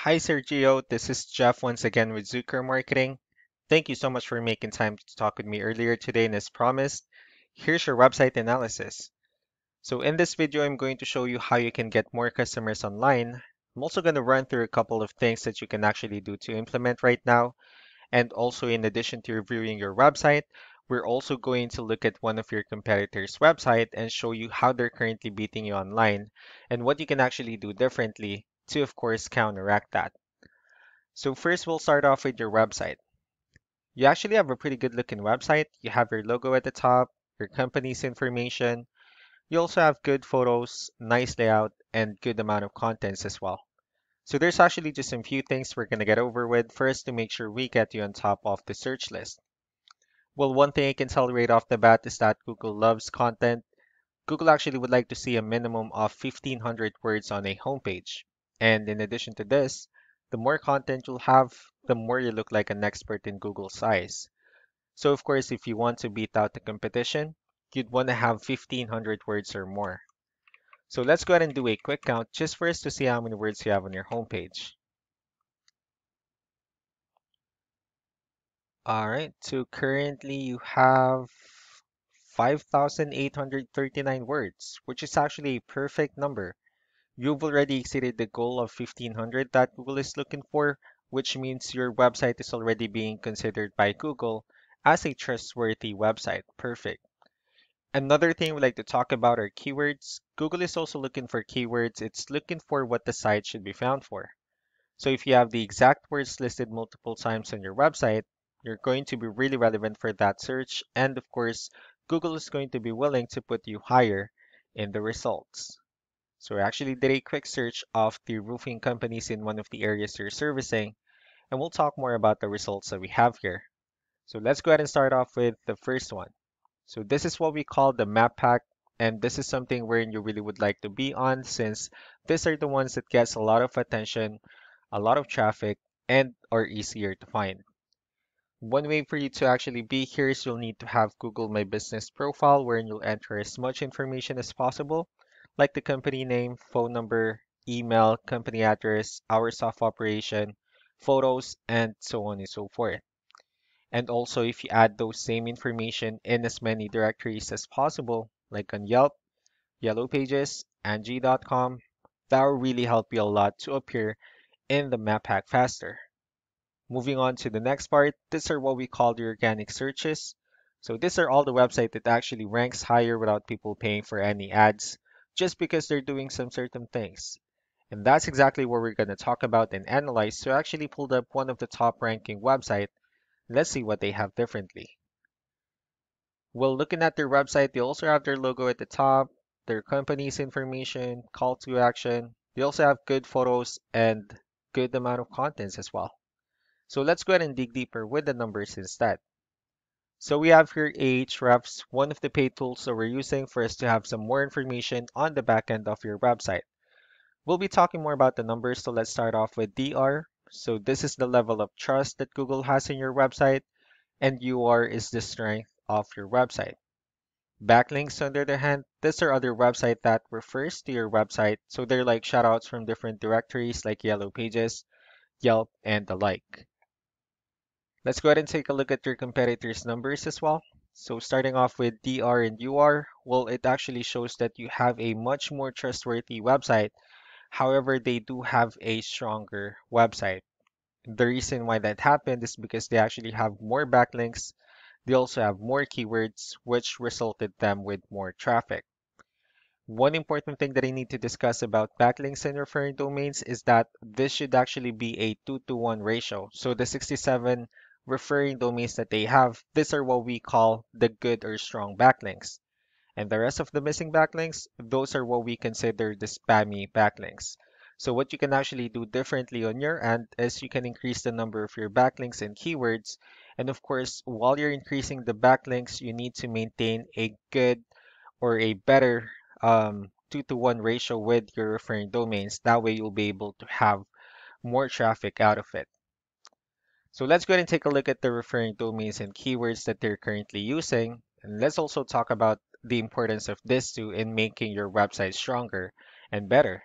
Hi, Sergio. This is Jeff once again with Zucker Marketing. Thank you so much for making time to talk with me earlier today. And as promised, here's your website analysis. So, in this video, I'm going to show you how you can get more customers online. I'm also going to run through a couple of things that you can actually do to implement right now. And also, in addition to reviewing your website, we're also going to look at one of your competitors' website and show you how they're currently beating you online and what you can actually do differently to, of course, counteract that. So first, we'll start off with your website. You actually have a pretty good looking website. You have your logo at the top, your company's information. You also have good photos, nice layout, and good amount of contents as well. So there's actually just a few things we're going to get over with first to make sure we get you on top of the search list. Well, one thing I can tell right off the bat is that Google loves content. Google actually would like to see a minimum of 1,500 words on a homepage. And in addition to this, the more content you'll have, the more you look like an expert in Google's eyes. So of course, if you want to beat out the competition, you'd want to have 1,500 words or more. So let's go ahead and do a quick count just for us to see how many words you have on your homepage. All right, so currently you have 5,839 words, which is actually a perfect number. You've already exceeded the goal of 1,500 that Google is looking for, which means your website is already being considered by Google as a trustworthy website. Perfect. Another thing we like to talk about are keywords. Google is also looking for keywords. It's looking for what the site should be found for. So if you have the exact words listed multiple times on your website, you're going to be really relevant for that search. And of course, Google is going to be willing to put you higher in the results. So I actually did a quick search of the roofing companies in one of the areas you're servicing, and we'll talk more about the results that we have here. So let's go ahead and start off with the first one. So this is what we call the map pack, and this is something wherein you really would like to be on since these are the ones that gets a lot of attention, a lot of traffic, and are easier to find. One way for you to actually be here is you'll need to have Google My Business profile wherein you'll enter as much information as possible, like the company name, phone number, email, company address, hours of operation, photos, and so on and so forth. And also, if you add those same information in as many directories as possible, like on Yelp, Yellow Pages, Angie.com, that will really help you a lot to appear in the map pack faster. Moving on to the next part, these are what we call the organic searches. So these are all the website that actually ranks higher without people paying for any ads, just because they're doing some certain things. And that's exactly what we're going to talk about and analyze. So I actually pulled up one of the top ranking website. Let's see what they have differently. Well, looking at their website, they also have their logo at the top, their company's information, call to action. They also have good photos and good amount of contents as well. So let's go ahead and dig deeper with the numbers instead. So we have here Ahrefs, one of the paid tools that we're using for us to have some more information on the back end of your website. We'll be talking more about the numbers, so let's start off with DR. So this is the level of trust that Google has in your website, and UR is the strength of your website. Backlinks, on the other hand, these are other website that refers to your website, so they're like shoutouts from different directories like Yellow Pages, Yelp, and the like. Let's go ahead and take a look at your competitors' numbers as well. So starting off with DR and UR, well, it actually shows that you have a much more trustworthy website. However, they do have a stronger website. The reason why that happened is because they actually have more backlinks. They also have more keywords, which resulted them with more traffic. One important thing that I need to discuss about backlinks and referring domains is that this should actually be a 2-to-1 ratio. So the 67 referring domains that they have, these are what we call the good or strong backlinks. And the rest of the missing backlinks, those are what we consider the spammy backlinks. So what you can actually do differently on your end is you can increase the number of your backlinks and keywords. And of course, while you're increasing the backlinks, you need to maintain a good or a better 2-to-1 ratio with your referring domains. That way you'll be able to have more traffic out of it. So let's go ahead and take a look at the referring domains and keywords that they're currently using. And let's also talk about the importance of this too in making your website stronger and better.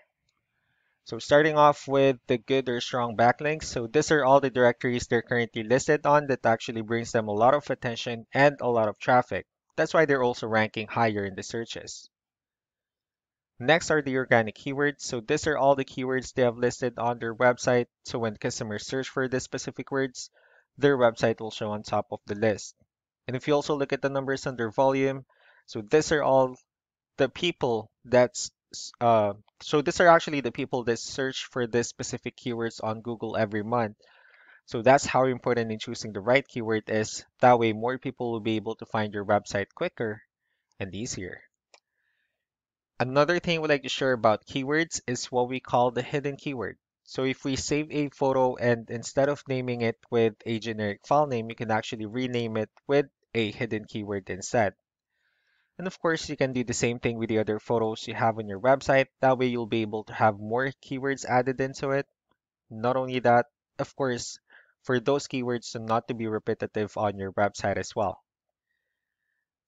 So starting off with the good or strong backlinks. So these are all the directories they're currently listed on that actually brings them a lot of attention and a lot of traffic. That's why they're also ranking higher in the searches. Next are the organic keywords. So these are all the keywords they have listed on their website. So when customers search for these specific words, their website will show on top of the list. And if you also look at the numbers under volume, so these are all the people so these are actually the people that search for this specific keywords on Google every month. So that's how important in choosing the right keyword is. That way more people will be able to find your website quicker and easier. Another thing we like to share about keywords is what we call the hidden keyword. So if we save a photo and instead of naming it with a generic file name, you can actually rename it with a hidden keyword instead. And of course, you can do the same thing with the other photos you have on your website. That way you'll be able to have more keywords added into it. Not only that, of course, for those keywords to not to be repetitive on your website as well.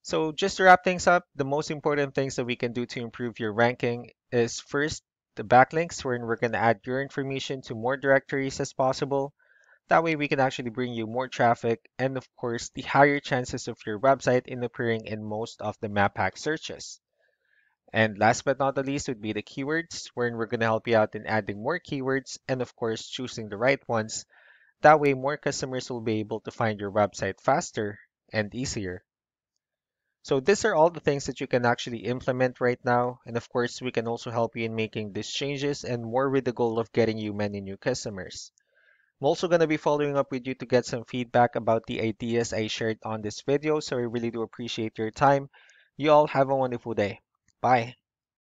So just to wrap things up, the most important things that we can do to improve your ranking is first, the backlinks, wherein we're going to add your information to more directories as possible. That way we can actually bring you more traffic and of course the higher chances of your website in appearing in most of the map hack searches. And last but not the least would be the keywords, wherein we're going to help you out in adding more keywords and of course choosing the right ones. That way more customers will be able to find your website faster and easier. So these are all the things that you can actually implement right now. And of course, we can also help you in making these changes and more with the goal of getting you many new customers. I'm also going to be following up with you to get some feedback about the ideas I shared on this video. So I really do appreciate your time. You all have a wonderful day. Bye.